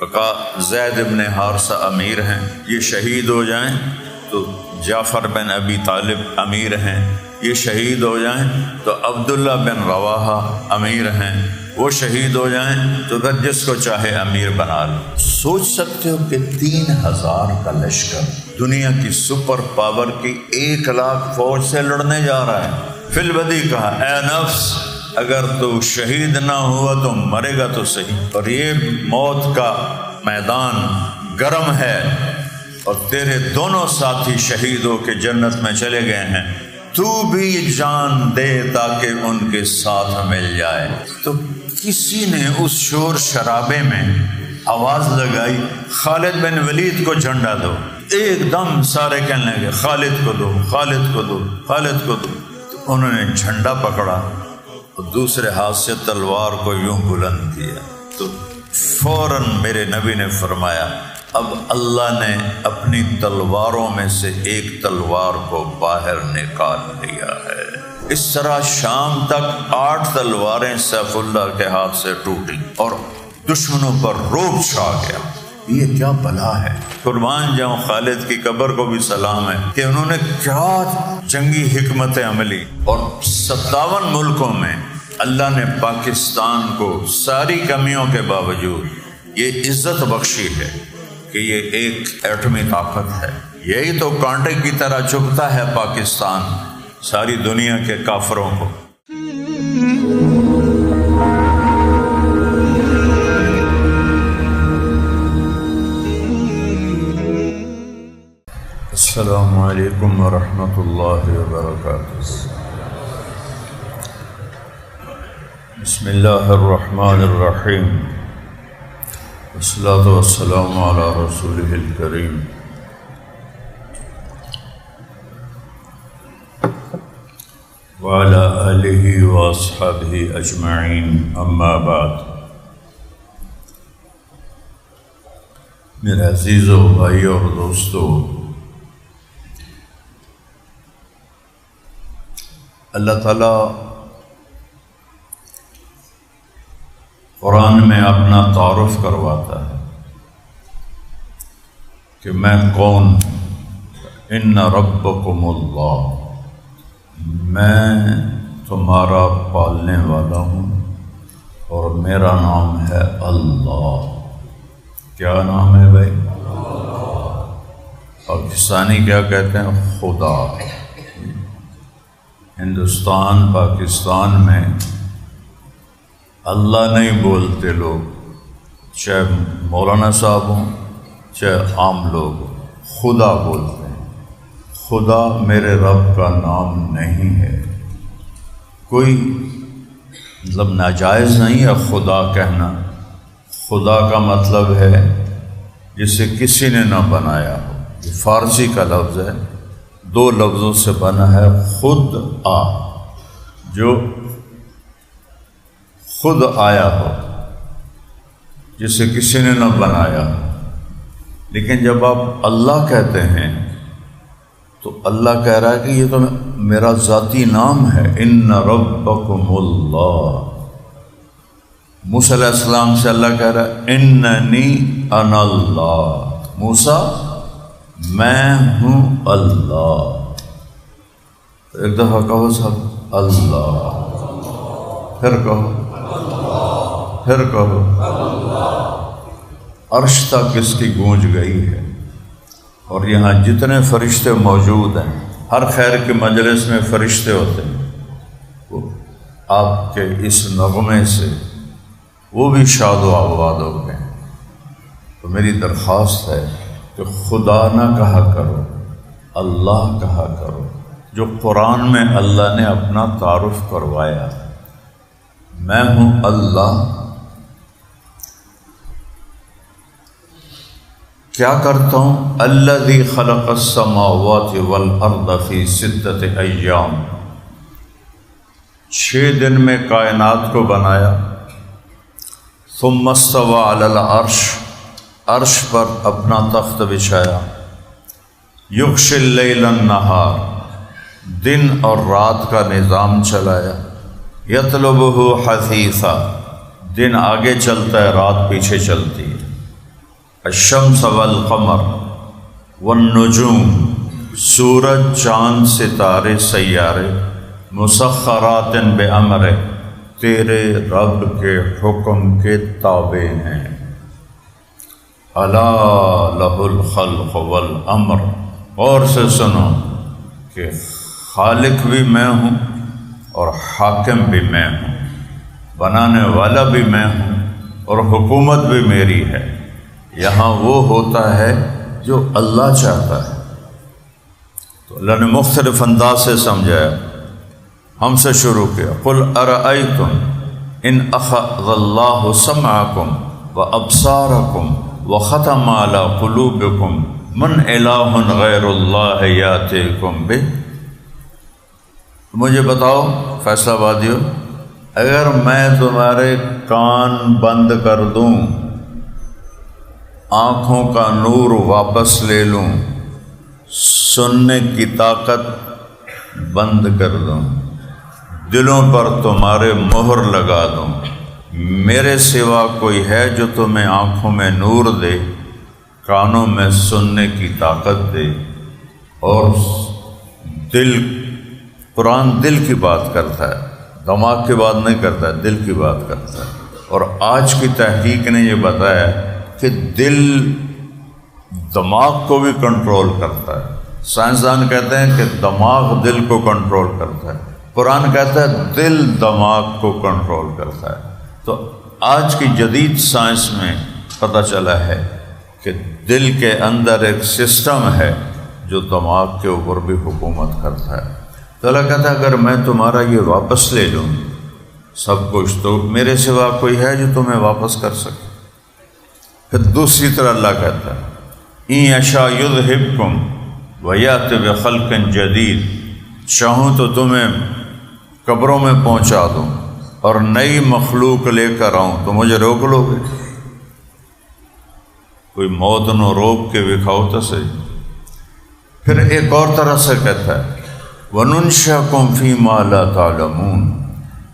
زید ابن حارثہ امیر ہیں، یہ شہید ہو جائیں تو جعفر بن ابی طالب امیر ہیں، یہ شہید ہو جائیں تو عبداللہ بن رواحہ امیر ہیں، وہ شہید ہو جائیں تو پھر جس کو چاہے امیر بنا لو۔ سوچ سکتے ہو کہ 3000 کا لشکر دنیا کی سپر پاور کی 1 لاکھ فوج سے لڑنے جا رہا ہے۔ فی البدی کہا اے نفس اگر تو شہید نہ ہوا تو مرے گا تو صحیح، اور یہ موت کا میدان گرم ہے اور تیرے دونوں ساتھی شہید ہو کے جنت میں چلے گئے ہیں، تو بھی جان دے تاکہ ان کے ساتھ مل جائے۔ تو کسی نے اس شور شرابے میں آواز لگائی خالد بن ولید کو جھنڈا دو۔ ایک دم سارے کہنے لگے خالد کو دو، خالد کو دو، خالد کو دو۔ تو انہوں نے جھنڈا پکڑا اور دوسرے ہاتھ سے تلوار کو یوں بلند کیا تو فوراً میرے نبی نے فرمایا اب اللہ نے اپنی تلواروں میں سے ایک تلوار کو باہر نکال لیا ہے۔ اس طرح شام تک 8 تلواریں سیف اللہ کے ہاتھ سے ٹوٹی اور دشمنوں پر رعب چھا گیا۔ یہ کیا بلا ہے! قربان جاؤں خالد کی قبر کو بھی سلام ہے کہ انہوں نے کیا جنگی حکمت عملی، اور 57 ملکوں میں اللہ نے پاکستان کو ساری کمیوں کے باوجود یہ عزت بخشی ہے کہ یہ ایک ایٹمی طاقت ہے۔ یہی تو کانٹے کی طرح چبھتا ہے پاکستان ساری دنیا کے کافروں کو۔ السلام علیکم ورحمۃ اللہ وبرکاتہ۔ بسم اللہ الرحمن الرحیم، والصلاۃ والسلام علی رسولہ الکریم۔ وعلی آلہ واصحابہ اجمعین، اما بعد۔ میرے عزیزو بھائیو اور دوستو، اللہ تعالیٰ قرآن میں اپنا تعارف کرواتا ہے کہ میں کون ہوں۔ ان ربکم اللہ، میں تمہارا پالنے والا ہوں اور میرا نام ہے اللہ۔ کیا نام ہے بھائی؟ پاکستانی کیا کہتے ہیں؟ خدا۔ ہندوستان پاکستان میں اللہ نہیں بولتے لوگ، چاہے مولانا صاحب ہوں چاہے عام لوگ ہوں، خدا بولتے ہیں۔ خدا میرے رب کا نام نہیں ہے، کوئی مطلب ناجائز نہیں ہے خدا کہنا۔ خدا کا مطلب ہے جسے کسی نے نہ بنایا ہو۔ یہ فارسی کا لفظ ہے، 2 لفظوں سے بنا ہے، خود آ، جو خود آیا ہو، جسے کسی نے نہ بنایا ہو۔ لیکن جب آپ اللہ کہتے ہیں تو اللہ کہہ رہا ہے کہ یہ تو میرا ذاتی نام ہے، ان ربکم اللہ۔ موسیٰ علیہ السلام سے اللہ کہہ رہا ہے اننی انا اللہ، موسیٰ میں ہوں اللہ۔ ایک دفعہ کہو سب اللہ، پھر کہو، پھر کہو۔ عرش تک اس کی گونج گئی ہے، اور یہاں جتنے فرشتے موجود ہیں، ہر خیر کے مجلس میں فرشتے ہوتے ہیں، وہ آپ کے اس نغمے سے وہ بھی شاد و آباد ہو گئے۔ تو میری درخواست ہے کہ خدا نہ کہا کرو، اللہ کہا کرو، جو قرآن میں اللہ نے اپنا تعارف کروایا۔ میں ہوں اللہ، کیا کرتا ہوں؟ الذی خلق السماوات والارض فی 6 ایام، 6 دن میں کائنات کو بنایا۔ ثم استوى علی العرش، عرش پر اپنا تخت بچھایا۔ یغشی اللیل النہار، دن اور رات کا نظام چلایا۔ یطلبہ حثیثا، دن آگے چلتا ہے رات پیچھے چلتی ہے۔ الشمس والقمر والنجوم، سورج، چاند، ستارے، سیارے، مسخرات بامرہ، تیرے رب کے حکم کے تابع ہیں۔ الا لہ الخلق والامر، اور سے سنو کہ خالق بھی میں ہوں اور حاکم بھی میں ہوں، بنانے والا بھی میں ہوں اور حکومت بھی میری ہے۔ یہاں وہ ہوتا ہے جو اللہ چاہتا ہے۔ تو اللہ نے مختلف انداز سے سمجھایا، ہم سے شروع کیا، قل ارأیتم ان اخذ اللہ سمعکم وابصارکم وختم علی قلوبکم من الہ غیر اللہ یاتیکم بہ۔ مجھے بتاؤ فیصلہ بادیو، اگر میں تمہارے کان بند کر دوں، آنکھوں کا نور واپس لے لوں، سننے کی طاقت بند کر دوں، دلوں پر تمہارے مہر لگا دوں، میرے سوا کوئی ہے جو تمہیں آنکھوں میں نور دے، کانوں میں سننے کی طاقت دے، اور دل، قرآن دل کی بات کرتا ہے، دماغ کی بات نہیں کرتا ہے، دل کی بات کرتا ہے۔ اور آج کی تحقیق نے یہ بتایا کہ دل دماغ کو بھی کنٹرول کرتا ہے۔ سائنسدان کہتے ہیں کہ دماغ دل کو کنٹرول کرتا ہے، قرآن کہتا ہے دل دماغ کو کنٹرول کرتا ہے۔ تو آج کی جدید سائنس میں پتہ چلا ہے کہ دل کے اندر ایک سسٹم ہے جو دماغ کے اوپر بھی حکومت کرتا ہے۔ تو اللہ کہتا ہے اگر میں تمہارا یہ واپس لے لوں سب کچھ، تو میرے سوا کوئی ہے جو تمہیں واپس کر سکے؟ پھر دوسری طرح اللہ کہتا ہے ان یشاء یذہبکم ویأتی بخلق جدید، چاہوں تو تمہیں قبروں میں پہنچا دوں اور نئی مخلوق لے کر آؤں، تو مجھے روک لو گے؟ کوئی موت نو روک کے دکھاؤ تو صحیح۔ پھر ایک اور طرح سے کہتا ہے وَنُنشِئُکُم فِیمَا لَا تَعْلَمُونَ،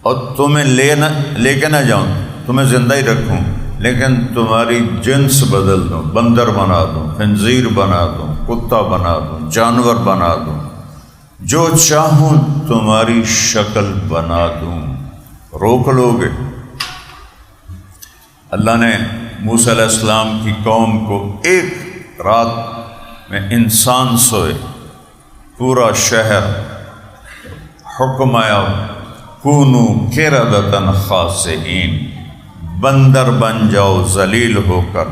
اور تمہیں لے کے نہ جاؤں، تمہیں زندہ ہی رکھوں لیکن تمہاری جنس بدل دوں، بندر بنا دوں، خنزیر بنا دوں، کتا بنا دوں، جانور بنا دوں، جو چاہوں تمہاری شکل بنا دوں، روک لو گے؟ اللہ نے موسیٰ علیہ السلام کی قوم کو ایک رات میں انسان سوئے، پورا شہر حکم آیا کونو قردۃ خاسئین، بندر بن جاؤ ذلیل ہو کر۔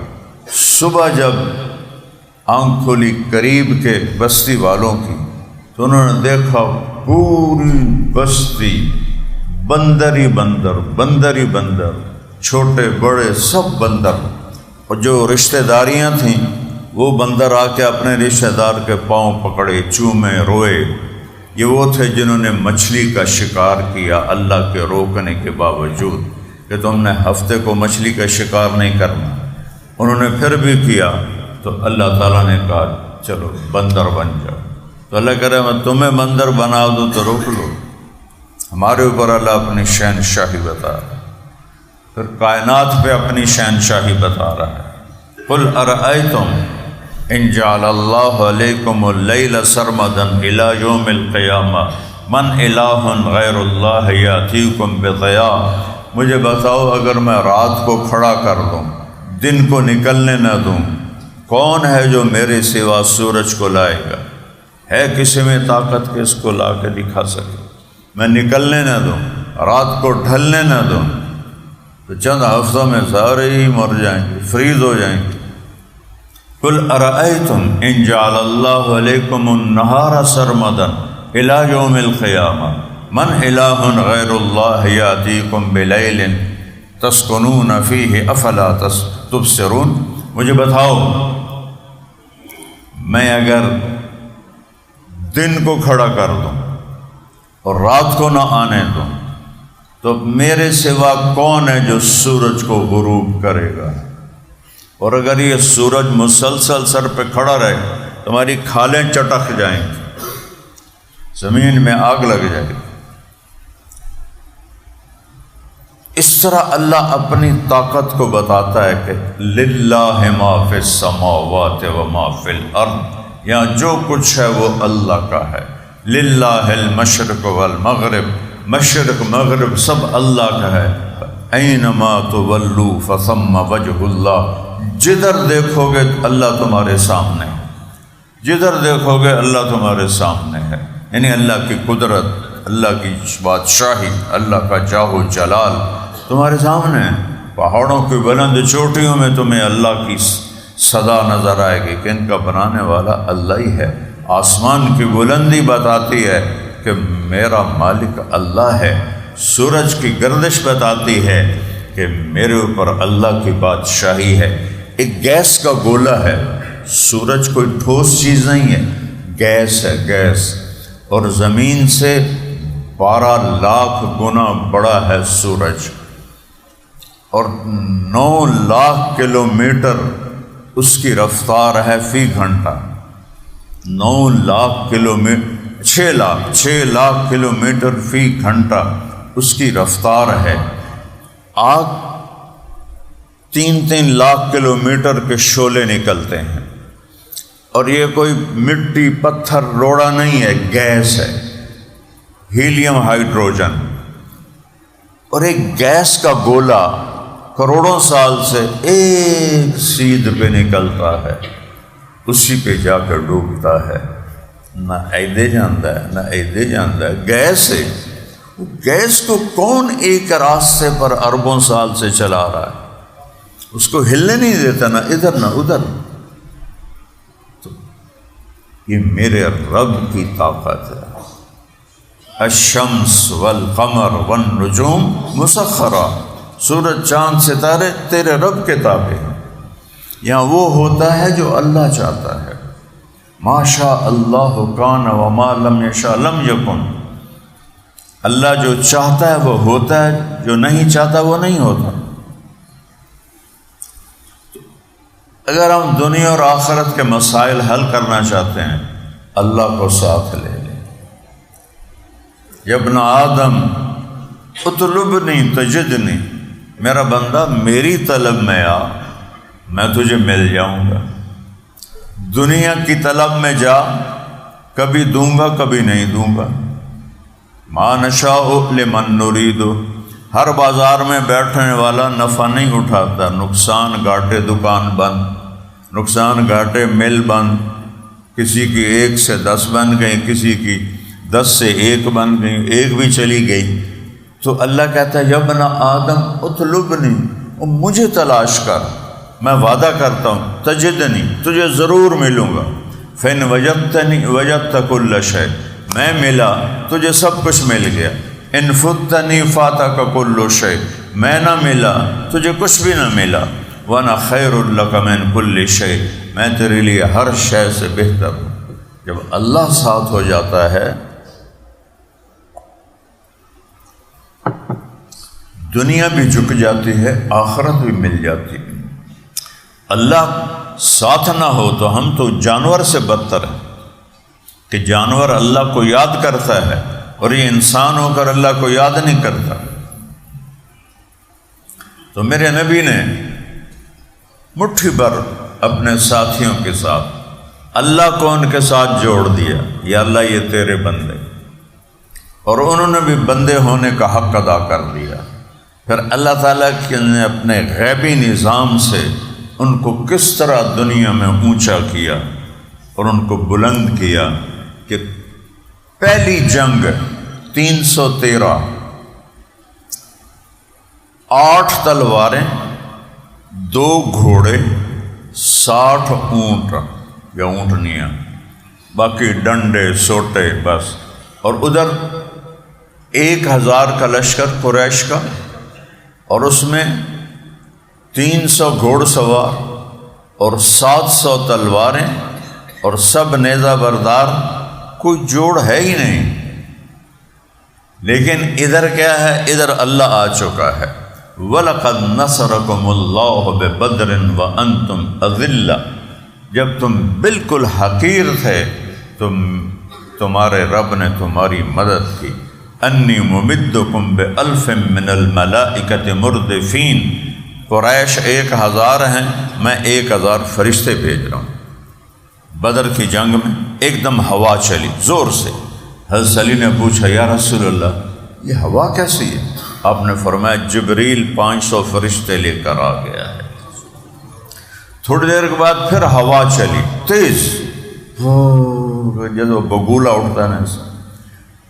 صبح جب آنکھ کھلی قریب کے بستی والوں کی تو انہوں نے دیکھا پوری بستی بندر ہی بندر، بندر ہی بندر، چھوٹے بڑے سب بندر، اور جو رشتہ داریاں تھیں وہ بندر آ کے اپنے رشتہ دار کے پاؤں پکڑے، چومے، روئے۔ یہ وہ تھے جنہوں نے مچھلی کا شکار کیا اللہ کے روکنے کے باوجود کہ تم نے ہفتے کو مچھلی کا شکار نہیں کرنا، انہوں نے پھر بھی کیا۔ تو اللہ تعالیٰ نے کہا چلو بندر بن جاؤ۔ تو اللہ کہہ رہا ہے میں تمہیں بندر بنا دوں تو روک لو؟ ہمارے اوپر اللہ اپنی شہنشاہی بتا رہا ہے، پھر کائنات پہ اپنی شہنشاہی بتا رہا ہے۔ قل ارأیتم ان جعل اللہ علیکم اللیل سرمدا الی یوم القیامہ من الہ غیر اللہ یاتیکم بضیاء، مجھے بتاؤ اگر میں رات کو کھڑا کر دوں، دن کو نکلنے نہ دوں، کون ہے جو میرے سوا سورج کو لائے گا؟ ہے کسی میں طاقت کہ اس کو لا کے دکھا سکے؟ میں نکلنے نہ دوں، رات کو ڈھلنے نہ دوں، تو چند ہفتوں میں سارے ہی مر جائیں گے، فریز ہو جائیں گے۔ قل ارأیتم ان جعل اللہ علیکم النہار سرمدا الی یوم القیامہ من الہ غیر اللہ یاتیکم بلیل تسکنون فیہ افلا تبصرون، مجھے بتاؤ میں اگر دن کو کھڑا کر دوں اور رات کو نہ آنے دوں تو میرے سوا کون ہے جو سورج کو غروب کرے گا؟ اور اگر یہ سورج مسلسل سر پہ کھڑا رہے تمہاری کھالیں چٹک جائیں گی، زمین میں آگ لگ جائے گی۔ اس طرح اللہ اپنی طاقت کو بتاتا ہے کہ للہ ما فی السماوات و ما فی الارض، یہاں جو کچھ ہے وہ اللہ کا ہے. للہ المشرق والمغرب، مشرق مغرب سب اللہ کا ہے. اینما تولوا فثم وجہ اللہ، جدھر دیکھو گے اللہ تمہارے سامنے، جدھر دیکھو گے اللہ تمہارے سامنے ہے. یعنی اللہ کی قدرت، اللہ کی بادشاہی، اللہ کا جاہ و جلال تمہارے سامنے ہے. پہاڑوں کی بلند چوٹیوں میں تمہیں اللہ کی صدا نظر آئے گی کہ ان کا بنانے والا اللہ ہی ہے. آسمان کی بلندی بتاتی ہے کہ میرا مالک اللہ ہے. سورج کی گردش بتاتی ہے کہ میرے اوپر اللہ کی بادشاہی ہے. ایک گیس کا گولا ہے، سورج کوئی ٹھوس چیز نہیں ہے، گیس ہے، گیس. اور زمین سے 12 لاکھ گنا بڑا ہے سورج، اور 9 لاکھ کلومیٹر اس کی رفتار ہے فی گھنٹہ. 9 لاکھ کلومیٹر، 6 لاکھ کلومیٹر فی گھنٹہ اس کی رفتار ہے. آگ 3 لاکھ کلومیٹر کے شعلے نکلتے ہیں، اور یہ کوئی مٹی پتھر روڑا نہیں ہے، گیس ہے، ہیلیم ہائیڈروجن. اور ایک گیس کا گولا کروڑوں سال سے ایک سیدھ پہ نکلتا ہے، اسی پہ جا کر ڈوبتا ہے. نہ ایدے جانتا ہے نہ ایدے جانتا ہے، گیس ہے. گیس کو کون ایک راستے پر اربوں سال سے چلا رہا ہے، اس کو ہلنے نہیں دیتا، نہ ادھر نہ ادھر. تو یہ میرے رب کی طاقت ہے. الشمس والقمر والنجوم مسخرہ، سورج چاند ستارے تیرے رب کے تابع ہیں. یہاں وہ ہوتا ہے جو اللہ چاہتا ہے. ما شاء اللہ کان وما لم یشاء لم یکن. اللہ جو چاہتا ہے وہ ہوتا ہے، جو نہیں چاہتا وہ نہیں ہوتا. اگر ہم دنیا اور آخرت کے مسائل حل کرنا چاہتے ہیں، اللہ کو ساتھ لے لیں. یا ابن آدم اطلبنی تجدنی، میرا بندہ میری طلب میں آ، میں تجھے مل جاؤں گا. دنیا کی طلب میں جا، کبھی دوں گا کبھی نہیں دوں گا. ما نشاء لمن نرید، ہر بازار میں بیٹھنے والا نفع نہیں اٹھاتا. نقصان گھاٹے دکان بند، نقصان گھاٹے مل بند، کسی کی 1 سے 10 بن گئی، کسی کی 10 سے 1 بن گئی، 1 بھی چلی گئی. تو اللہ کہتا ہے یا ابن آدم اطلبنی، مجھے تلاش کر، میں وعدہ کرتا ہوں تجدنی، تجھے ضرور ملوں گا. فإن وجدتنی وجدت کل شیء، میں ملا تجھے سب کچھ مل گیا. ان فتنی فاتک کل شیء، میں نہ ملا تجھے کچھ بھی نہ ملا. وانا خیر لک من کل شیء، میں تیرے لیے ہر شے سے بہتر ہوں. جب اللہ ساتھ ہو جاتا ہے، دنیا بھی جھک جاتی ہے، آخرت بھی مل جاتی ہے. اللہ ساتھ نہ ہو تو ہم تو جانور سے بدتر ہیں، کہ جانور اللہ کو یاد کرتا ہے اور یہ انسان ہو کر اللہ کو یاد نہیں کرتا. تو میرے نبی نے مٹھی بھر اپنے ساتھیوں کے ساتھ اللہ کو ان کے ساتھ جوڑ دیا، یا اللہ یہ تیرے بندے، اور انہوں نے بھی بندے ہونے کا حق ادا کر دیا. پھر اللہ تعالیٰ نے اپنے غیبی نظام سے ان کو کس طرح دنیا میں اونچا کیا اور ان کو بلند کیا کہ پہلی جنگ 313، 8 تلواریں، 2 گھوڑے، 60 اونٹ یا اونٹنیاں، باقی ڈنڈے سوٹے بس. اور ادھر 1000 کا لشکر قریش کا، اور اس میں 300 گھوڑ سوار اور 700 تلواریں، اور سب نیزہ بردار، کوئی جوڑ ہے ہی نہیں. لیکن ادھر کیا ہے؟ ادھر اللہ آ چکا ہے. وَلَقَدْ نَصَرَكُمُ اللَّهُ بِبَدْرٍ وَأَنْتُمْ أَذِلَّةٌ، جب تم بالکل حقیر تھے تمہارے رب نے تمہاری مدد کی. انی ممدکم بألف من الملائکۃ مردفین، قریش 1000 ہیں، میں 1000 فرشتے بھیج رہا ہوں۔ بدر کی جنگ میں ایک دم ہوا چلی زور سے۔ حضرت علی نے پوچھا یا رسول اللہ یہ ہوا کیسی ہے؟ آپ نے فرمایا جبریل 500 فرشتے لے کر آ گیا ہے۔ تھوڑی دیر کے بعد پھر ہوا چلی تیز، جب بگولا اٹھتا ہے نا ایسا۔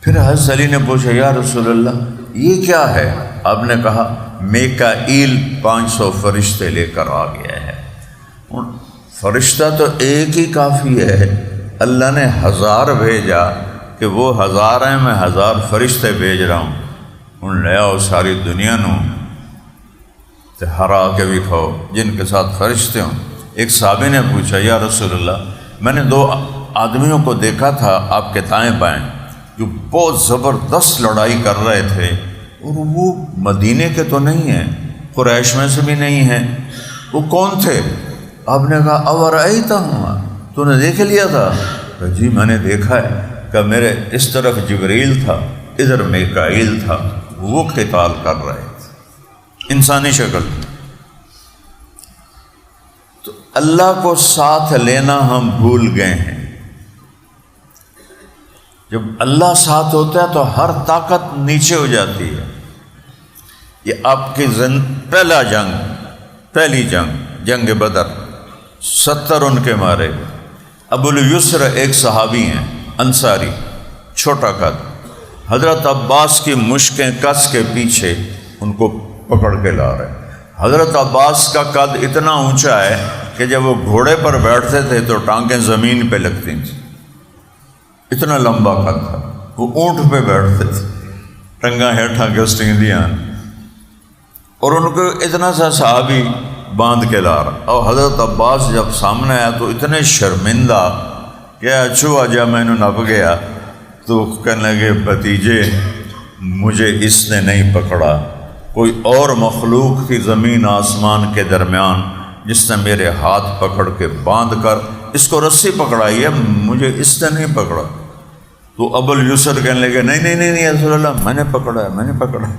پھر حضرت علی نے پوچھا یا رسول اللہ یہ کیا ہے؟ آپ نے کہا میکائیل 500 فرشتے لے کر آ گیا ہے۔ فرشتہ تو ایک ہی کافی ہے، اللہ نے 1000 بھیجا کہ وہ 1000 ہیں، میں 1000 فرشتے بھیج رہا ہوں۔ ان لے آؤ ساری دنیا نو تے ہرا کے بھی کھاؤ جن کے ساتھ فرشتے ہوں۔ ایک صحابی نے پوچھا یا رسول اللہ میں نے 2 آدمیوں کو دیکھا تھا آپ کے دائیں بائیں جو بہت زبردست لڑائی کر رہے تھے، اور وہ مدینے کے تو نہیں ہیں، قریش میں سے بھی نہیں ہیں، وہ کون تھے؟ آپ نے کہا اورأیتہ ہوں، تو نے دیکھ لیا تھا؟ کہ جی میں نے دیکھا ہے، کہ میرے اس طرف جبریل تھا ادھر میکائیل تھا، وہ قتال کر رہے تھے انسانی شکل۔ تو اللہ کو ساتھ لینا ہم بھول گئے ہیں۔ جب اللہ ساتھ ہوتا ہے تو ہر طاقت نیچے ہو جاتی ہے۔ یہ آپ کی پہلی جنگ بدر، 70 ان کے مارے۔ ابو الیسر ایک صحابی ہیں انصاری، چھوٹا قد، حضرت عباس کی مشکیں کس کے پیچھے ان کو پکڑ کے لا رہے ہیں۔ حضرت عباس کا قد اتنا اونچا ہے کہ جب وہ گھوڑے پر بیٹھتے تھے تو ٹانگیں زمین پہ لگتی تھیں، اتنا لمبا قد تھا۔ وہ اونٹ پہ بیٹھتے تھے، ٹنگا ہیٹھاں گسٹنگ دیاں، اور ان کو اتنا سا صحابی باندھ کے لا رہا۔ اور حضرت عباس جب سامنے آیا تو اتنے شرمندہ کہ اچھو جب میں نے نپ گیا، تو کہنے لگے بھتیجے مجھے اس نے نہیں پکڑا، کوئی اور مخلوق کی زمین آسمان کے درمیان جس نے میرے ہاتھ پکڑ کے باندھ کر اس کو رسی پکڑائی ہے، مجھے اس نے نہیں پکڑا۔ تو ابو الیسر کہنے لگے نہیں رسول اللہ میں نے پکڑا ہے۔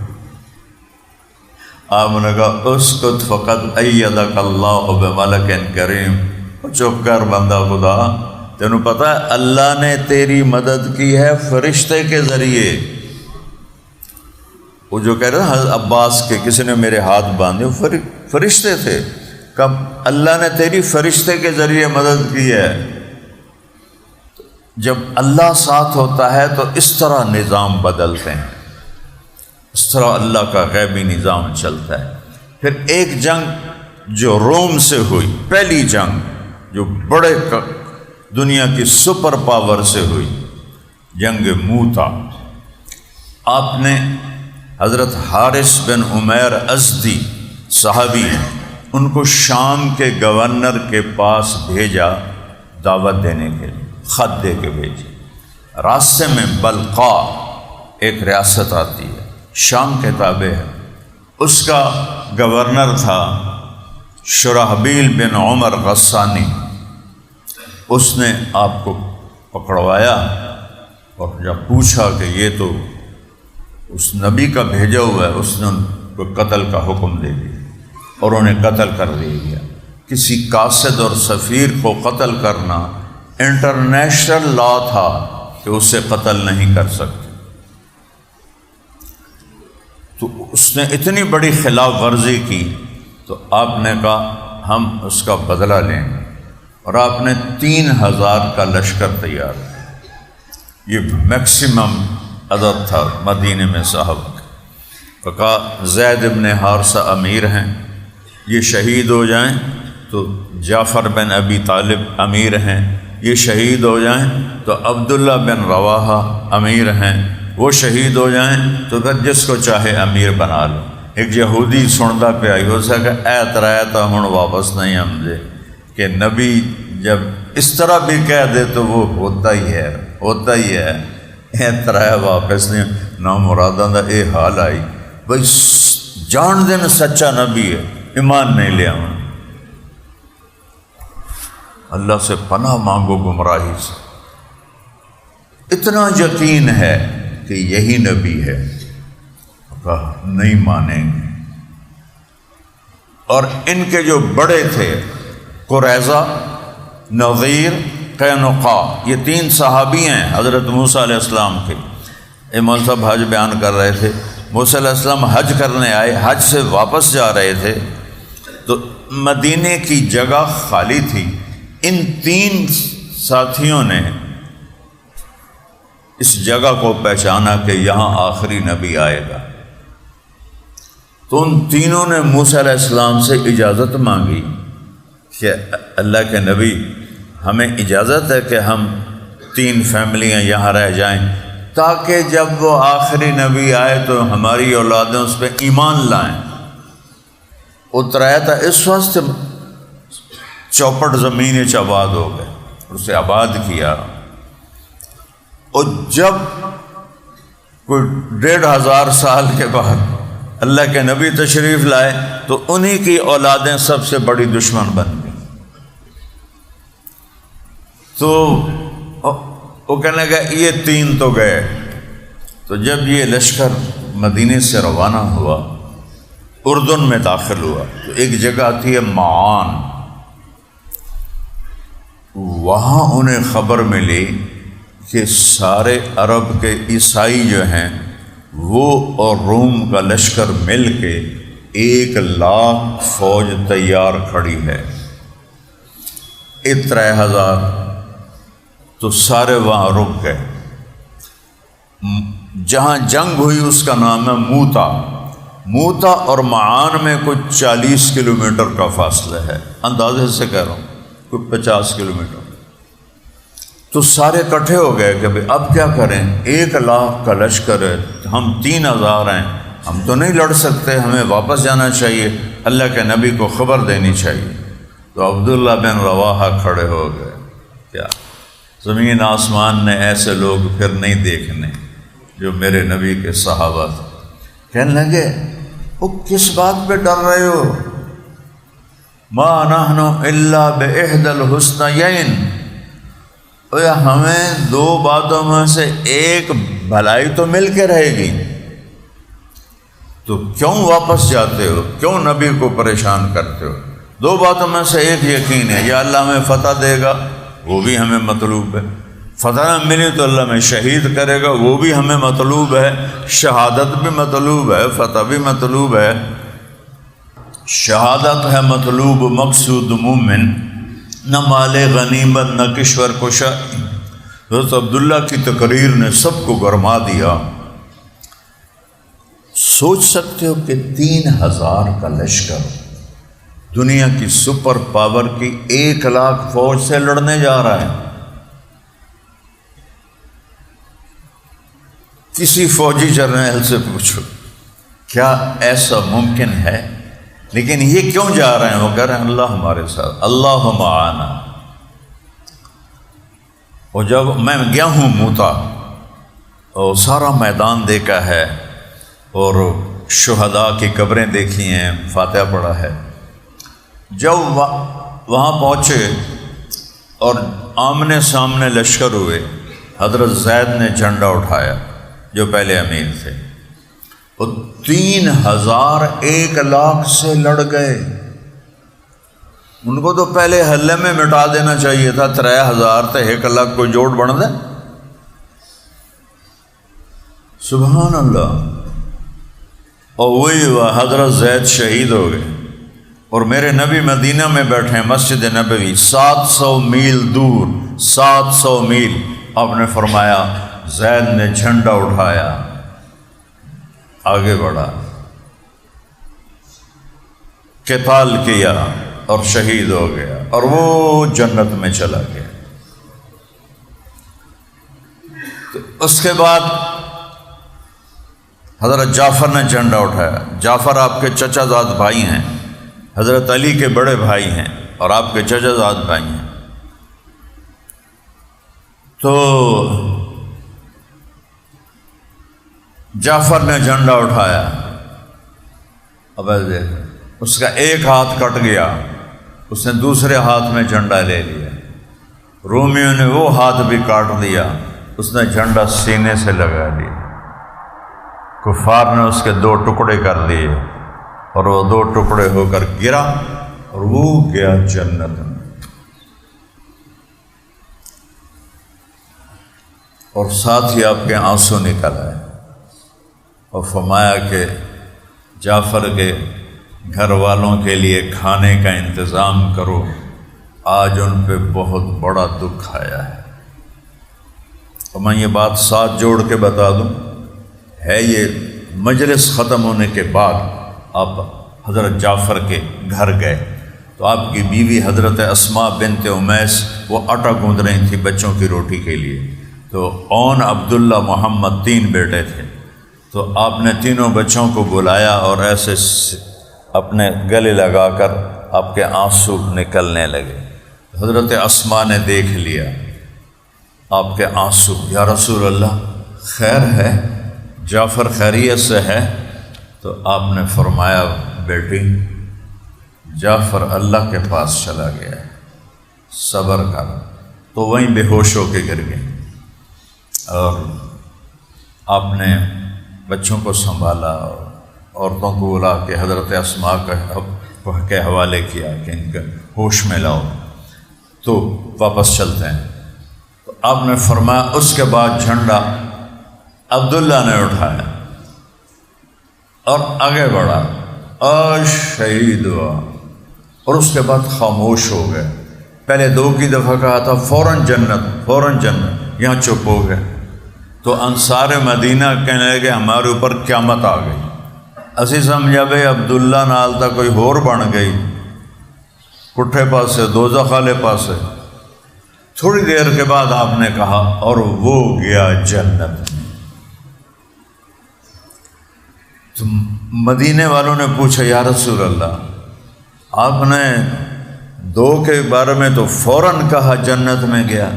آپ نے کہا اسکت فقط ایدک اللہ بملک کریم، چپ کر بندہ خدا، تینوں پتہ ہے اللہ نے تیری مدد کی ہے فرشتے کے ذریعے۔ وہ جو کہہ رہے ہیں حضرت عباس کے کسی نے میرے ہاتھ باندھے، فرشتے تھے، کب اللہ نے تیری فرشتے کے ذریعے مدد کی ہے۔ جب اللہ ساتھ ہوتا ہے تو اس طرح نظام بدلتے ہیں، اس طرح اللہ کا غیبی نظام چلتا ہے۔ پھر ایک جنگ جو روم سے ہوئی، پہلی جنگ جو بڑے دنیا کی سپر پاور سے ہوئی، جنگ موتا۔ آپ نے حضرت حارث بن عمیر ازدی صحابی ہیں، ان کو شام کے گورنر کے پاس بھیجا دعوت دینے کے لیے، خط دے کے بھیجی۔ راستے میں بلقا ایک ریاست آتی ہے، شام کے تابع ہے، اس کا گورنر تھا شرحبیل بن عمر غسانی۔ اس نے آپ کو پکڑوایا اور جب پوچھا کہ یہ تو اس نبی کا بھیجا ہوا ہے، اس نے ان کو قتل کا حکم دے دیا اور انہیں قتل کر دیا۔ کسی قاصد اور سفیر کو قتل کرنا انٹرنیشنل لا تھا کہ اسے قتل نہیں کر سکتے۔ تو اس نے اتنی بڑی خلاف ورزی کی تو آپ نے کہا ہم اس کا بدلہ لیں گے، اور آپ نے 3000 کا لشکر تیار کیا۔ یہ میکسیمم عدد تھا مدینے میں صحابہ کا۔ تو کہا زید بن حارثہ امیر ہیں، یہ شہید ہو جائیں تو جعفر بن ابی طالب امیر ہیں، یہ شہید ہو جائیں تو عبداللہ بن رواحہ امیر ہیں، وہ شہید ہو جائیں تو پھر جس کو چاہے امیر بنا لو۔ ایک یہودی سنتا پہ آئی، ہو سکا اے ترایا تو ہوں واپس نہیں آمدے، کہ نبی جب اس طرح بھی کہہ دے تو وہ ہوتا ہی ہے اے ترایا واپس نہیں، نہ مراداں دا اے حال آئی بھئی جان دین سچا نبی ہے، ایمان نہیں لیا ہوں۔ اللہ سے پناہ مانگو گمراہی سے۔ اتنا یقین ہے کہ یہی نبی ہے؟ کہا نہیں مانیں گے۔ اور ان کے جو بڑے تھے قریظہ، نذیر، قینقاع، یہ 3 صحابی ہیں حضرت موسیٰ علیہ السلام کے۔ امام صاحب حج بیان کر رہے تھے، موسیٰ علیہ السلام حج کرنے آئے، حج سے واپس جا رہے تھے تو مدینے کی جگہ خالی تھی۔ ان 3 ساتھیوں نے اس جگہ کو پہچانا کہ یہاں آخری نبی آئے گا، تو ان تینوں نے موسیٰ علیہ السلام سے اجازت مانگی کہ اللہ کے نبی ہمیں اجازت ہے کہ ہم 3 فیملیاں یہاں رہ جائیں تاکہ جب وہ آخری نبی آئے تو ہماری اولادیں اس پہ ایمان لائیں۔ اترایا تھا اس وقت چوپٹ زمین آباد ہو گئے، اسے آباد کیا، اور جب کوئی 1500 سال کے بعد اللہ کے نبی تشریف لائے تو انہی کی اولادیں سب سے بڑی دشمن بن گئی۔ تو وہ کہنے لگا یہ 3 تو گئے۔ تو جب یہ لشکر مدینے سے روانہ ہوا، اردن میں داخل ہوا، تو ایک جگہ تھی ہے معان، وہاں انہیں خبر ملی کہ سارے عرب کے عیسائی جو ہیں وہ اور روم کا لشکر مل کے 1,00,000 فوج تیار کھڑی ہے، 3,000۔ تو سارے وہاں رک گئے۔ جہاں جنگ ہوئی اس کا نام ہے موتا۔ موتا اور معان میں کچھ 40 کلومیٹر کا فاصلہ ہے، اندازے سے کہہ رہا ہوں کوئی 50 کلومیٹر۔ تو سارے اکٹھے ہو گئے کہ اب کیا کریں، 1,00,000 کا لشکر ہے، ہم 3,000 ہیں، ہم تو نہیں لڑ سکتے، ہمیں واپس جانا چاہیے، اللہ کے نبی کو خبر دینی چاہیے۔ تو عبداللہ بن رواحہ کھڑے ہو گئے، کیا زمین آسمان نے ایسے لوگ پھر نہیں دیکھنے جو میرے نبی کے صحابہ تھے۔ کہنے لگے وہ کس بات پہ ڈر رہے ہو؟ ما نحن الا باحدى الحسنيين، ہمیں 2 باتوں میں سے ایک بھلائی تو مل کے رہے گی، تو کیوں واپس جاتے ہو، کیوں نبی کو پریشان کرتے ہو؟ 2 باتوں میں سے ایک یقین ہے، یا اللہ ہمیں فتح دے گا، وہ بھی ہمیں مطلوب ہے، فتح نہ ملی تو اللہ میں شہید کرے گا، وہ بھی ہمیں مطلوب ہے، شہادت بھی مطلوب ہے، فتح بھی مطلوب ہے۔ شہادت ہے مطلوب مقصود مومن، نہ مال غنیمت نہ کشور کشا۔ حضرت عبداللہ کی تقریر نے سب کو گرما دیا۔ سوچ سکتے ہو کہ 3,000 کا لشکر دنیا کی سپر پاور کی 1,00,000 فوج سے لڑنے جا رہا ہے۔ کسی فوجی جرنیل سے پوچھو کیا ایسا ممکن ہے؟ لیکن یہ کیوں جا رہے ہیں؟ وہ کہہ رہے ہیں اللہ ہمارے ساتھ، اللہ معانا۔ اور جب میں گیا ہوں موتا اور سارا میدان دیکھا ہے اور شہداء کی قبریں دیکھی ہیں، فاتحہ پڑھا ہے، جب وہاں پہنچے اور آمنے سامنے لشکر ہوئے، حضرت زید نے جھنڈا اٹھایا جو پہلے امیر تھے، وہ 3,000 1,00,000 سے لڑ گئے۔ ان کو تو پہلے حلے میں مٹا دینا چاہیے تھا، 3,000 تے 1,00,000 کو جوڑ بن دے۔ سبحان اللہ۔ اور وہی حضرت زید شہید ہو گئے، اور میرے نبی مدینہ میں بیٹھے ہیں، مسجد نبوی 700 میل دور، 700 میل۔ آپ نے فرمایا زید نے جھنڈا اٹھایا، آگے بڑھا، قتال کیا اور شہید ہو گیا، اور وہ جنت میں چلا گیا۔ تو اس کے بعد حضرت جعفر نے جھنڈا اٹھایا۔ جعفر آپ کے چچا زاد بھائی ہیں، حضرت علی کے بڑے بھائی ہیں اور آپ کے چچا زاد بھائی ہیں۔ تو جعفر نے جھنڈا اٹھایا، اب اس کا ایک ہاتھ کٹ گیا، اس نے دوسرے ہاتھ میں جھنڈا لے لیا۔ رومیوں نے وہ ہاتھ بھی کاٹ دیا، اس نے جھنڈا سینے سے لگا لیا۔ کفار نے اس کے 2 ٹکڑے کر دیے اور وہ 2 ٹکڑے ہو کر گرا اور وہ گیا جنت میں۔ اور ساتھ ہی آپ کے آنسو نکل آئے اور فرمایا کہ جعفر کے گھر والوں کے لیے کھانے کا انتظام کرو، آج ان پہ بہت بڑا دکھ آیا ہے۔ اور میں یہ بات ساتھ جوڑ کے بتا دوں، ہے یہ مجلس ختم ہونے کے بعد آپ حضرت جعفر کے گھر گئے تو آپ کی بیوی حضرت اسماء بنت امیس وہ آٹا گوندھ رہی تھی بچوں کی روٹی کے لیے، تو اون عبداللہ محمد 3 بیٹے تھے، تو آپ نے تینوں بچوں کو بلایا اور ایسے اپنے گلے لگا کر آپ کے آنسو نکلنے لگے۔ حضرت اسماء نے دیکھ لیا آپ کے آنسو، یا رسول اللہ خیر ہے، جعفر خیریت سے ہے؟ تو آپ نے فرمایا بیٹی جعفر اللہ کے پاس چلا گیا ہے، صبر کر۔ تو وہیں بے ہوش ہو کے گر گئے اور آپ نے بچوں کو سنبھالا اور عورتوں کو بلا کے حضرت اسماء کے حوالے کیا کہ ان کا ہوش میں لاؤ، تو واپس چلتے ہیں۔ تو آپ نے فرمایا اس کے بعد جھنڈا عبداللہ نے اٹھایا اور آگے بڑھا اور شہید ہوا، اور اس کے بعد خاموش ہو گئے۔ پہلے 2 کی دفعہ کہا تھا فوراً جنت فوراً جنت، یہاں چپ ہو گئے۔ تو انصار مدینہ کہنے لگے ہمارے اوپر قیامت آ گئی، اسی سمجھا بھائی عبداللہ نال تا کوئی ہور بن گئی، پٹھے پاسے دوزخ والے پاسے۔ تھوڑی دیر کے بعد آپ نے کہا اور وہ گیا جنت۔ تو مدینے والوں نے پوچھا یا رسول اللہ آپ نے 2 کے بارے میں تو فوراً کہا جنت میں گیا،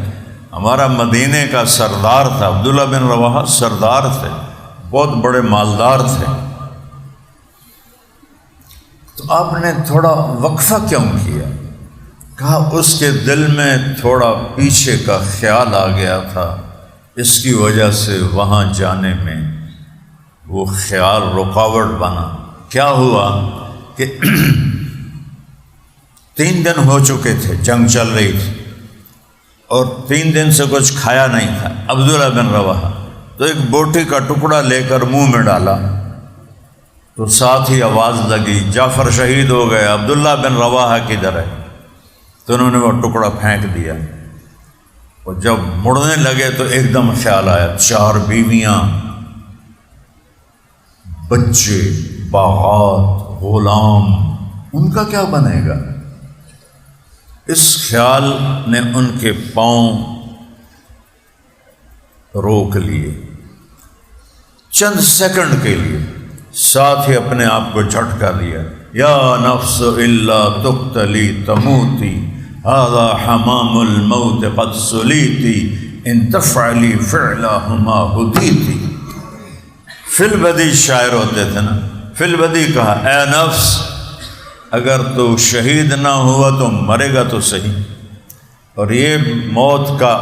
ہمارا مدینے کا سردار تھا عبداللہ بن رواحہ، سردار تھے، بہت بڑے مالدار تھے، تو آپ نے تھوڑا وقفہ کیوں کیا؟ کہا اس کے دل میں تھوڑا پیچھے کا خیال آ گیا تھا، اس کی وجہ سے وہاں جانے میں وہ خیال رکاوٹ بنا۔ کیا ہوا کہ 3 دن ہو چکے تھے، جنگ چل رہی تھی اور 3 دن سے کچھ کھایا نہیں تھا عبداللہ بن رواحہ، تو ایک بوٹی کا ٹکڑا لے کر منہ میں ڈالا تو ساتھ ہی آواز لگی جعفر شہید ہو گئے، عبداللہ بن رواحہ کدھر ہے؟ تو انہوں نے وہ ٹکڑا پھینک دیا، اور جب مڑنے لگے تو ایک دم خیال آیا 4 بیویاں، بچے، باغات، غلام، ان کا کیا بنے گا؟ اس خیال نے ان کے پاؤں روک لیے چند سیکنڈ کے لیے، ساتھ ہی اپنے آپ کو جھٹکا لیا، یا نفس الا تقتلی تموتی ھذا حمام الموت قد سلیتی ان تفعلی فعلہما ہدیتی۔ فی البدی شاعر ہوتے تھے نا، فی البدی کہا اے نفس اگر تو شہید نہ ہوا تو مرے گا تو صحیح، اور یہ موت کا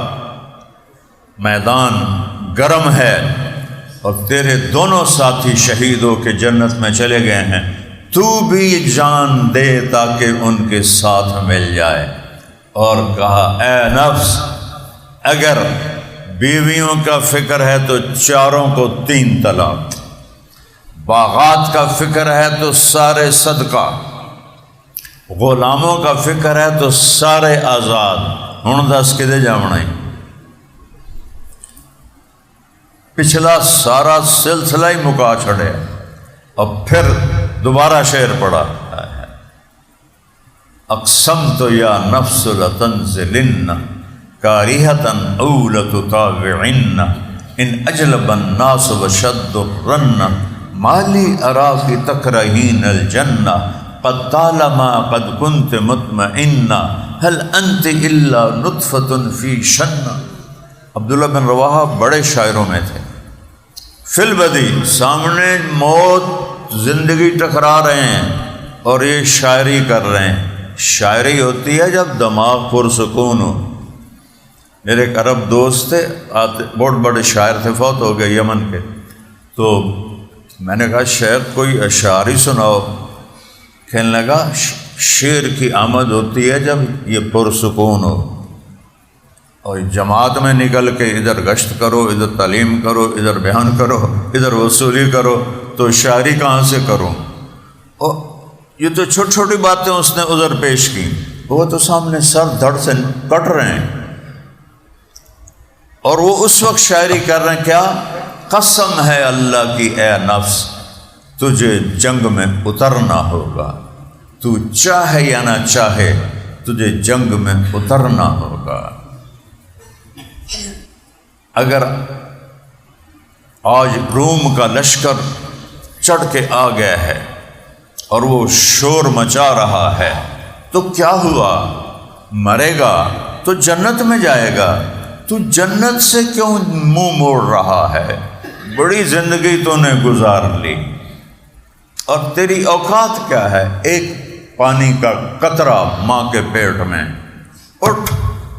میدان گرم ہے اور تیرے دونوں ساتھی شہید ہو کے جنت میں چلے گئے ہیں، تو بھی جان دے تاکہ ان کے ساتھ مل جائے۔ اور کہا اے نفس اگر بیویوں کا فکر ہے تو 4 کو 3 طلاق، باغات کا فکر ہے تو سارے صدقہ، غلاموں کا فکر ہے تو سارے آزاد۔ ہن دس کدے جاونا ہے؟ پچھلا سارا سلسلہ ہی مکا چھڑے، اور پھر دوبارہ شعر پڑھا اقسمت یا نفس لتنزلن کاریہتن او لتطاوعن ان اجلب الناس وشد الرن مالی اراکی تکرہین الجنہ قد طالما قد كنت مطمئنا هل انت الا نطفة فی شنہ۔ عبداللہ بن رواحہ بڑے شاعروں میں تھے۔ فی البدی سامنے موت زندگی ٹکرا رہے ہیں اور یہ شاعری کر رہے ہیں۔ شاعری ہوتی ہے جب دماغ پرسکون ہو۔ میرے ایک عرب دوست تھے، بہت بڑے شاعر تھے، فوت ہو گئے یمن کے، تو میں نے کہا شیخ کوئی اشعار ہی سناؤ۔ کہنے لگا شعر کی آمد ہوتی ہے جب یہ پرسکون ہو، اور جماعت میں نکل کے ادھر گشت کرو، ادھر تعلیم کرو، ادھر بیان کرو، ادھر وصولی کرو، تو شاعری کہاں سے کروں؟ اور یہ تو چھوٹی چھوٹی باتیں اس نے ادھر پیش کی، وہ تو سامنے سر دھڑ سے کٹ رہے ہیں، اور وہ اس وقت شاعری کر رہے ہیں کیا؟ قسم ہے اللہ کی اے نفس تجھے جنگ میں اترنا ہوگا، تو چاہے یا نہ چاہے تجھے جنگ میں اترنا ہوگا۔ اگر آج روم کا لشکر چڑھ کے آ گیا ہے اور وہ شور مچا رہا ہے تو کیا ہوا؟ مرے گا تو جنت میں جائے گا، تو جنت سے کیوں منہ موڑ رہا ہے؟ بڑی زندگی تو نے گزار لی، اور تیری اوقات کیا ہے؟ ایک پانی کا قطرہ ماں کے پیٹ میں، اٹھ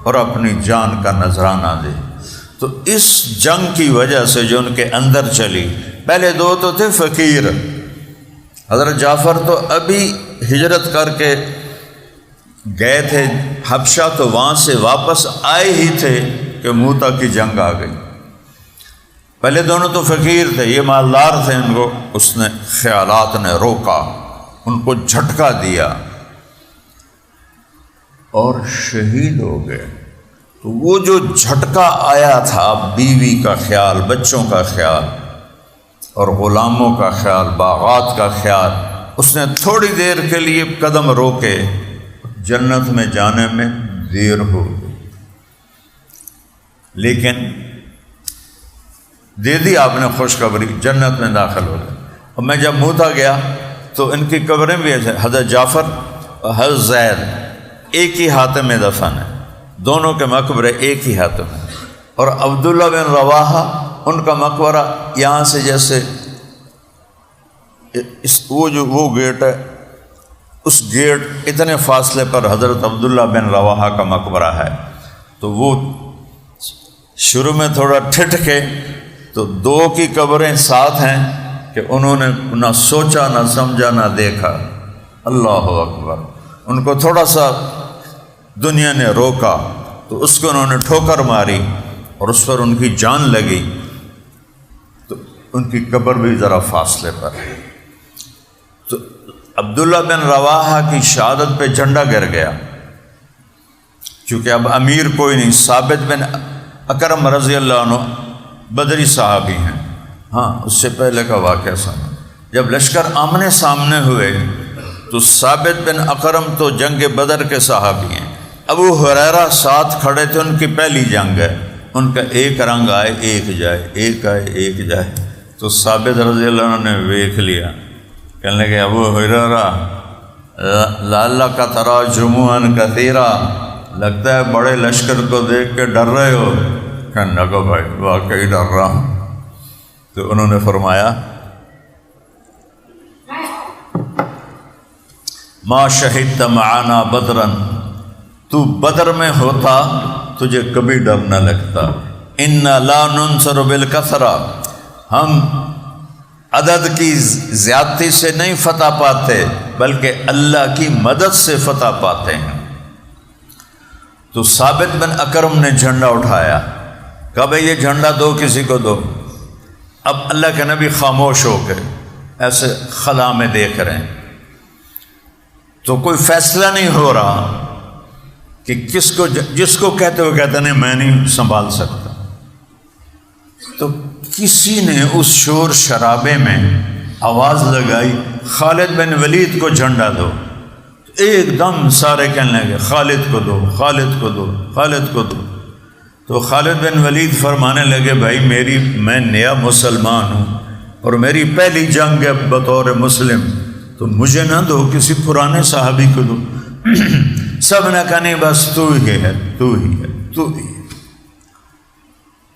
اور اپنی جان کا نذرانہ دے۔ تو اس جنگ کی وجہ سے جو ان کے اندر چلی، پہلے دو تو تھے فقیر، حضرت جعفر تو ابھی ہجرت کر کے گئے تھے حبشہ، تو وہاں سے واپس آئے ہی تھے کہ موتا کی جنگ آ گئی۔ پہلے دونوں تو فقیر تھے، یہ مالدار تھے، ان کو اس نے خیالات نے روکا، ان کو جھٹکا دیا اور شہید ہو گئے۔ تو وہ جو جھٹکا آیا تھا، بیوی کا خیال، بچوں کا خیال اور غلاموں کا خیال، باغات کا خیال، اس نے تھوڑی دیر کے لیے قدم روکے، جنت میں جانے میں دیر ہو گئی، لیکن دے دی آپ نے خوشخبری، جنت میں داخل ہو گئے۔ اور میں جب موتا گیا تو ان کی قبریں بھی ایسے، حضرت جعفر اور حضرت زید ایک ہی حاتم میں دفن ہے، دونوں کے مقبرے ایک ہی حاتم ہیں، اور عبداللہ بن رواحہ ان کا مقبرہ یہاں سے جیسے وہ گیٹ ہے، اس گیٹ اتنے فاصلے پر حضرت عبداللہ بن رواحہ کا مقبرہ ہے۔ تو وہ شروع میں تھوڑا ٹھٹ کے، تو دو کی قبریں ساتھ ہیں کہ انہوں نے نہ سوچا نہ سمجھا نہ دیکھا، اللہ اکبر، ان کو تھوڑا سا دنیا نے روکا تو اس کو انہوں نے ٹھوکر ماری اور اس پر ان کی جان لگی، تو ان کی قبر بھی ذرا فاصلے پر ہے۔ تو عبداللہ بن رواحہ کی شہادت پہ جھنڈا گر گیا، چونکہ اب امیر کوئی نہیں۔ ثابت بن اکرم رضی اللہ عنہ بدری صحابی ہیں، ہاں اس سے پہلے کا واقعہ سنا۔ جب لشکر آمنے سامنے ہوئے تو ثابت بن اکرم تو جنگ بدر کے صحابی ہیں، ابو ہریرہ ساتھ کھڑے تھے، ان کی پہلی جنگ ہے، ان کا ایک رنگ آئے ایک جائے، ایک آئے ایک جائے۔ تو ثابت رضی اللہ عنہ نے ویکھ لیا، کہنے لگے ابو ہریرہ لعلک تری جموعا کثیرا، لگتا ہے بڑے لشکر کو دیکھ کے ڈر رہے ہو۔ کہنے لگا بھائی واقعی ڈر رہا ہوں۔ تو انہوں نے فرمایا ما شہدت معنا بدرا، تو بدر میں ہوتا تجھے کبھی ڈر نہ لگتا۔ انا لا ننصر بالکثرہ، ہم عدد کی زیادتی سے نہیں فتح پاتے بلکہ اللہ کی مدد سے فتح پاتے ہیں۔ تو ثابت بن اکرم نے جھنڈا اٹھایا، کہا بھئی یہ جھنڈا دو، کسی کو دو۔ اب اللہ کے نبی خاموش ہو کے ایسے خلا میں دیکھ رہے ہیں، تو کوئی فیصلہ نہیں ہو رہا کہ کس کو، جس کو کہتے ہو کہتے نہیں میں نہیں سنبھال سکتا۔ تو کسی نے اس شور شرابے میں آواز لگائی خالد بن ولید کو جھنڈا دو۔ ایک دم سارے کہنے لگے خالد کو دو، خالد کو دو، خالد کو دو۔ تو خالد بن ولید فرمانے لگے بھائی میں نیا مسلمان ہوں اور میری پہلی جنگ ہے بطور مسلم، تو مجھے نہ دو، کسی پرانے صحابی کو دو۔ سب نے کہا نہیں بس تو ہی ہے، تو ہی ہے، تو ہی ہے۔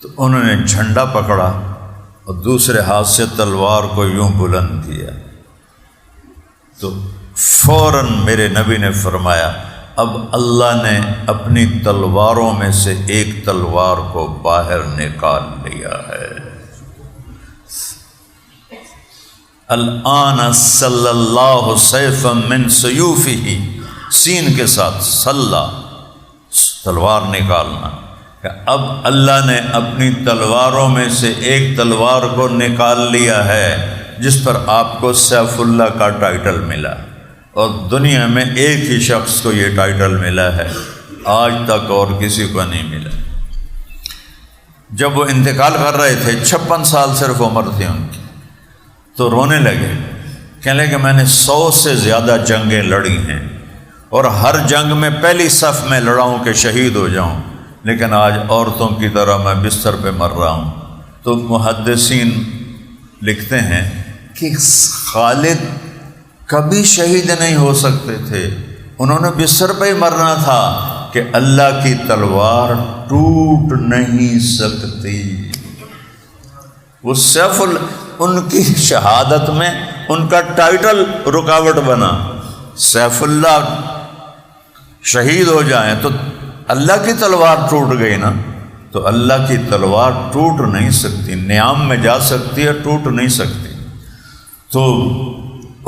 تو انہوں نے جھنڈا پکڑا اور دوسرے ہاتھ سے تلوار کو یوں بلند کیا، تو فوراً میرے نبی نے فرمایا اب اللہ نے اپنی تلواروں میں سے ایک تلوار کو باہر نکال لیا ہے۔ الآن صلی اللہ سیفا من سیوفہ، سین کے ساتھ صلی، تلوار نکالنا، کہ اب اللہ نے اپنی تلواروں میں سے ایک تلوار کو نکال لیا ہے جس پر آپ کو سیف اللہ کا ٹائٹل ملا، اور دنیا میں ایک ہی شخص کو یہ ٹائٹل ملا ہے، آج تک اور کسی کو نہیں ملا۔ جب وہ انتقال کر رہے تھے 56 سال صرف عمر تھی ان کی، تو رونے لگے، کہنے لگے کہ میں نے 100 سے زیادہ جنگیں لڑی ہیں اور ہر جنگ میں پہلی صف میں لڑا ہوں کہ شہید ہو جاؤں، لیکن آج عورتوں کی طرح میں بستر پہ مر رہا ہوں۔ تو محدثین لکھتے ہیں کہ خالد کبھی شہید نہیں ہو سکتے تھے، انہوں نے بستر پہ ہی مرنا تھا کہ اللہ کی تلوار ٹوٹ نہیں سکتی۔ وہ سیف ان کی شہادت میں ان کا ٹائٹل رکاوٹ بنا، سیف اللہ شہید ہو جائیں تو اللہ کی تلوار ٹوٹ گئی نا، تو اللہ کی تلوار ٹوٹ نہیں سکتی، نیام میں جا سکتی ہے، ٹوٹ نہیں سکتی۔ تو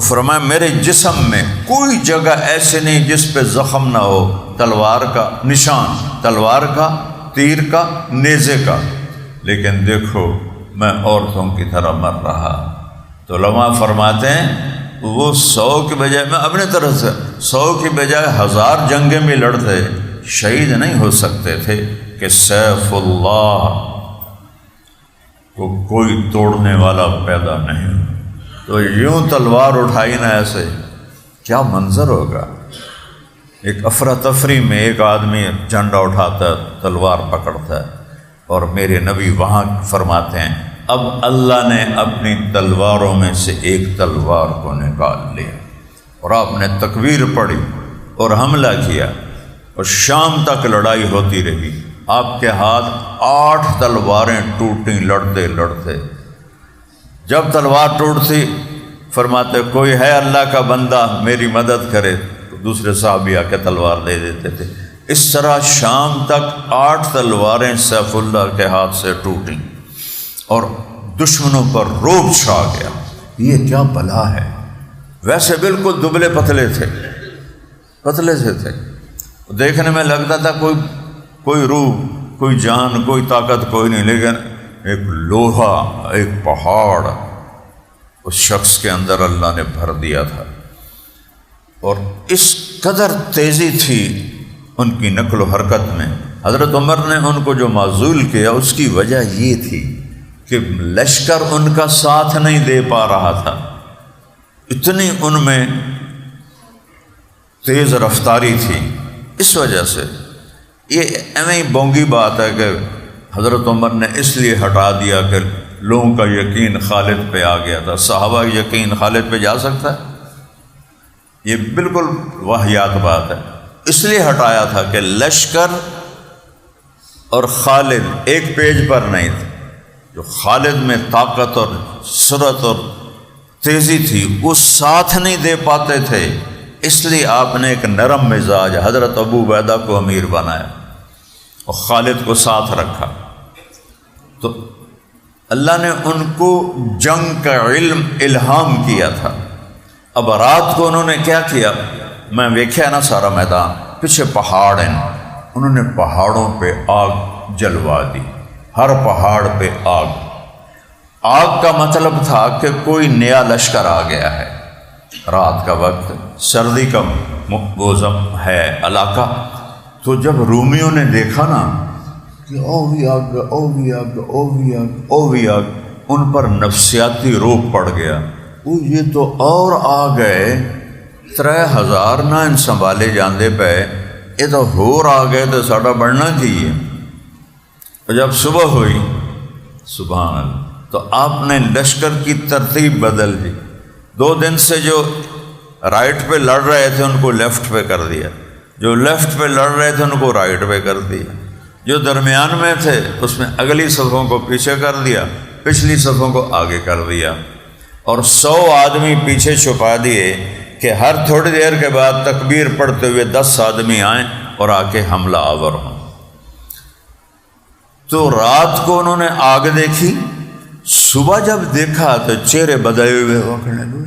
فرمایا میرے جسم میں کوئی جگہ ایسے نہیں جس پہ زخم نہ ہو، تلوار کا نشان، تلوار کا، تیر کا، نیزے کا، لیکن دیکھو میں عورتوں کی طرح مر رہا۔ تو علماء فرماتے ہیں وہ 100 کی بجائے، میں اپنے طرف سے 100 کی بجائے 1000 جنگیں بھی لڑتے، شہید نہیں ہو سکتے تھے کہ سیف اللہ کو کوئی توڑنے والا پیدا نہیں۔ تو یوں تلوار اٹھائی نا، ایسے کیا منظر ہوگا۔ ایک افراتفری میں ایک آدمی جھنڈا اٹھاتا ہے، تلوار پکڑتا ہے، اور میرے نبی وہاں فرماتے ہیں اب اللہ نے اپنی تلواروں میں سے ایک تلوار کو نکال لیا، اور آپ نے تکبیر پڑھی اور حملہ کیا، اور شام تک لڑائی ہوتی رہی۔ آپ کے ہاتھ 8 تلواریں ٹوٹیں لڑتے لڑتے۔ جب تلوار ٹوٹتی فرماتے کوئی ہے اللہ کا بندہ میری مدد کرے، تو دوسرے صحابی آ کے تلوار دے دیتے تھے۔ اس طرح شام تک 8 تلواریں سیف اللہ کے ہاتھ سے ٹوٹیں، اور دشمنوں پر رعب چھا گیا، یہ کیا بلا ہے۔ ویسے بالکل دبلے پتلے تھے، پتلے سے تھے، دیکھنے میں لگتا تھا کوئی روح، کوئی جان، کوئی طاقت کوئی نہیں، لیکن ایک لوہا، ایک پہاڑ اس شخص کے اندر اللہ نے بھر دیا تھا، اور اس قدر تیزی تھی ان کی نقل و حرکت میں۔ حضرت عمر نے ان کو جو معزول کیا اس کی وجہ یہ تھی کہ لشکر ان کا ساتھ نہیں دے پا رہا تھا، اتنی ان میں تیز رفتاری تھی۔ اس وجہ سے یہ ایویں بونگی بات ہے کہ حضرت عمر نے اس لیے ہٹا دیا کہ لوگوں کا یقین خالد پہ آ گیا تھا۔ صحابہ یقین خالد پہ جا سکتا ہے؟ یہ بالکل واہیات بات ہے۔ اس لیے ہٹایا تھا کہ لشکر اور خالد ایک پیج پر نہیں تھے، جو خالد میں طاقت اور سرعت اور تیزی تھی وہ ساتھ نہیں دے پاتے تھے، اس لیے آپ نے ایک نرم مزاج حضرت ابو عبیدہ کو امیر بنایا اور خالد کو ساتھ رکھا۔ تو اللہ نے ان کو جنگ کا علم الہام کیا تھا۔ اب رات کو انہوں نے کیا کیا، میں دیکھا نا سارا میدان، پیچھے پہاڑ ہیں، انہوں نے پہاڑوں پہ آگ جلوا دی، ہر پہاڑ پہ آگ۔ آگ کا مطلب تھا کہ کوئی نیا لشکر آ گیا ہے۔ رات کا وقت، سردی کا موسم ہے علاقہ، تو جب رومیوں نے دیکھا نا کہ او بھی آگ، او بھی آگ، او بھی آگ، او بھی آگ، ان پر نفسیاتی روپ پڑ گیا۔ وہ یہ تو اور آ گئے، 3000 نہ ان سنبھالے جاندے پہ، یہ تو ہور آ گئے تو ساڈا بڑھنا چاہیے۔ اور جب صبح ہوئی، سبحان اللہ، تو آپ نے لشکر کی ترتیب بدل دی۔ 2 دن سے جو رائٹ پہ لڑ رہے تھے ان کو لیفٹ پہ کر دیا، جو لیفٹ پہ لڑ رہے تھے ان کو رائٹ پہ کر دیا، جو درمیان میں تھے اس میں اگلی صفوں کو پیچھے کر دیا، پچھلی صفوں کو آگے کر دیا، اور 100 آدمی پیچھے چھپا دیے کہ ہر تھوڑی دیر کے بعد تکبیر پڑھتے ہوئے 10 آدمی آئیں اور آ کے حملہ آور ہوں۔ تو رات کو انہوں نے آگ دیکھی صبح جب دیکھا تو چہرے بدلے ہوئے ہو، کہنے لگے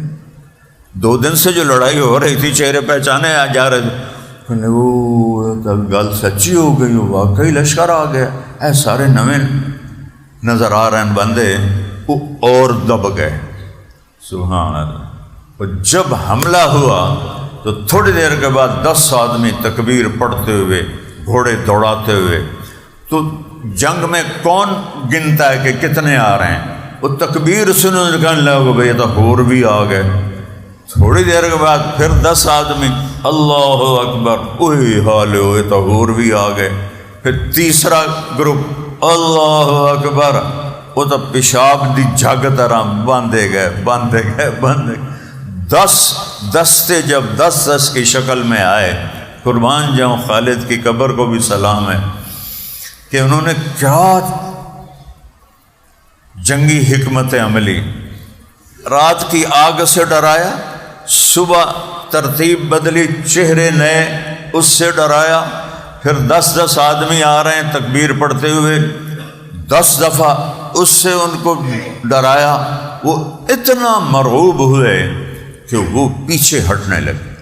2 دن سے جو لڑائی ہو رہی تھی چہرے پہچانے جا رہے تھے، کہنے وہ گل سچی ہو گئی، واقعی لشکر آ گیا، اے سارے نویں نظر آ رہے ہیں بندے، وہ اور دب گئے۔ سبحان اللہ۔ اور جب حملہ ہوا تو تھوڑی دیر کے بعد 10 آدمی تکبیر پڑھتے ہوئے، گھوڑے دوڑاتے ہوئے، تو جنگ میں کون گنتا ہے کہ کتنے آ رہے ہیں؟ وہ تکبیر سنو کہنے لگا بھئی تو اور بھی آ گئے۔ تھوڑی دیر کے بعد پھر 10 آدمی اللہ اکبر، وہی حال ہوئے تو اور بھی آ گئے۔ پھر تیسرا گروپ اللہ اکبر، وہ تو پیشاب دی جھگ طرح باندھے گئے 10 دستے جب 10 کی شکل میں آئے۔ قربان جاؤں خالد کی قبر کو بھی سلام ہے کہ انہوں نے کیا جنگی حکمت عملی، رات کی آگ سے ڈرایا، صبح ترتیب بدلی، چہرے نئے، اس سے ڈرایا، پھر 10 آدمی آ رہے ہیں تکبیر پڑھتے ہوئے، 10 دفعہ اس سے ان کو ڈرایا۔ وہ اتنا مرعوب ہوئے کہ وہ پیچھے ہٹنے لگے،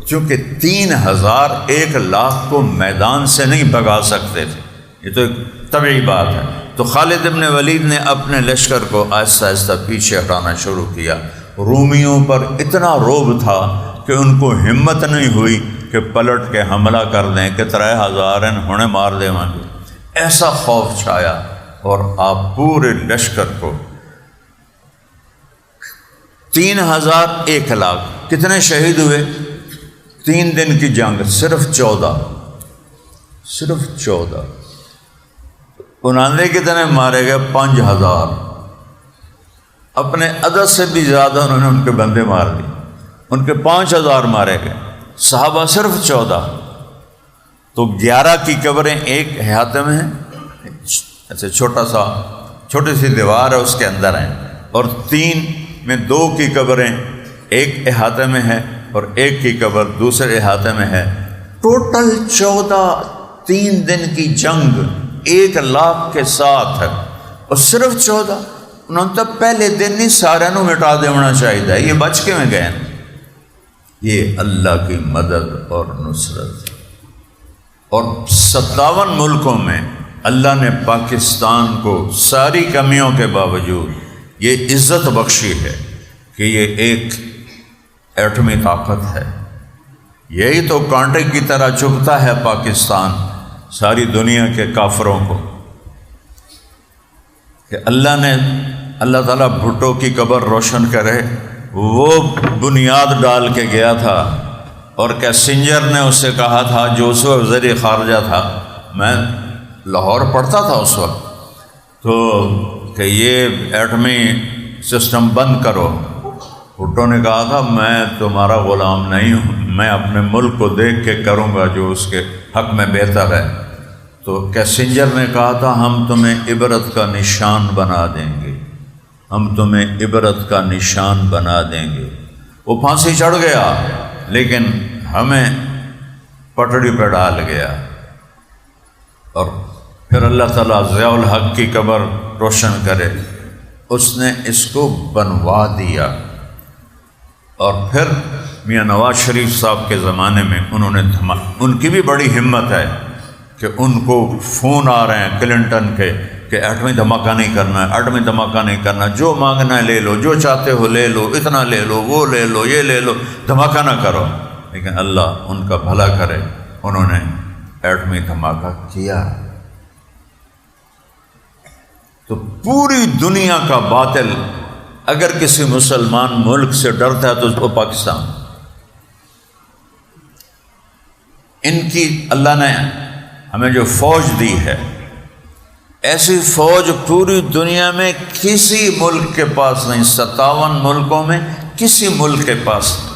چونکہ 3000 1,00,000 کو میدان سے نہیں بھگا سکتے تھے، یہ تو ایک طبعی بات ہے۔ تو خالد بن ولید نے اپنے لشکر کو آہستہ آہستہ پیچھے ہٹانا شروع کیا۔ رومیوں پر اتنا رعب تھا کہ ان کو ہمت نہیں ہوئی کہ پلٹ کے حملہ کر دیں کہ 3000 ہونے مار دیں گے، ایسا خوف چھایا۔ اور آپ پورے لشکر کو 3000 1,00,000 کتنے شہید ہوئے؟ 3 دن کی جنگ صرف 14 انہوں کتنے مارے گئے؟ 5000۔ اپنے عدد سے بھی زیادہ انہوں نے ان کے بندے مار دیے، ان کے 5000 مارے گئے، صحابہ صرف 14۔ تو 11 کی قبریں ایک احاطے میں ہیں، ایسے چھوٹی سی دیوار ہے اس کے اندر ہیں، اور 3 میں 2 کی قبریں ایک احاطے میں ہے اور ایک کی قبر دوسرے احاطے میں ہے۔ ٹوٹل 14 3 دن کی جنگ 1,00,000 کے ساتھ ہے، اور صرف 14۔ انہوں نے تو پہلے دن ہی سارے نو مٹا دینا چاہیے، یہ بچ کے میں گئے۔ یہ اللہ کی مدد اور نصرت۔ اور 57 ملکوں میں اللہ نے پاکستان کو ساری کمیوں کے باوجود یہ عزت بخشی ہے کہ یہ ایک ایٹمی طاقت ہے۔ یہی تو کانٹے کی طرح چبھتا ہے پاکستان ساری دنیا کے کافروں کو، کہ اللہ تعالیٰ بھٹو کی قبر روشن کرے، وہ بنیاد ڈال کے گیا تھا، اور کیسنجر نے اس سے کہا تھا جو اس وقت وزیر خارجہ تھا، میں لاہور پڑھتا تھا اس وقت، تو کہ یہ ایٹمی سسٹم بند کرو۔ بھٹو نے کہا تھا میں تمہارا غلام نہیں ہوں، میں اپنے ملک کو دیکھ کے کروں گا جو اس کے حق میں بہتر ہے۔ تو کیسنجر نے کہا تھا ہم تمہیں عبرت کا نشان بنا دیں گے، ہم تمہیں عبرت کا نشان بنا دیں گے۔ وہ پھانسی چڑھ گیا لیکن ہمیں پٹڑی پہ ڈال گیا، اور پھر اللہ تعالیٰ ضیاء الحق کی قبر روشن کرے، اس نے اس کو بنوا دیا۔ اور پھر میاں نواز شریف صاحب کے زمانے میں انہوں نے ان کی بھی بڑی ہمت ہے کہ ان کو فون آ رہے ہیں کلنٹن کے کہ ایٹمی دھماکہ نہیں کرنا ہے، ایٹمی دھماکہ نہیں کرنا، جو مانگنا ہے لے لو، جو چاہتے ہو لے لو، اتنا لے لو، وہ لے لو، یہ لے لو، دھماکہ نہ کرو۔ لیکن اللہ ان کا بھلا کرے، انہوں نے ایٹمی دھماکہ کیا۔ تو پوری دنیا کا باطل اگر کسی مسلمان ملک سے ڈرتا ہے تو وہ پاکستان۔ ان کی اللہ نے ہمیں جو فوج دی ہے، ایسی فوج پوری دنیا میں کسی ملک کے پاس نہیں، 57 ملکوں میں کسی ملک کے پاس نہیں۔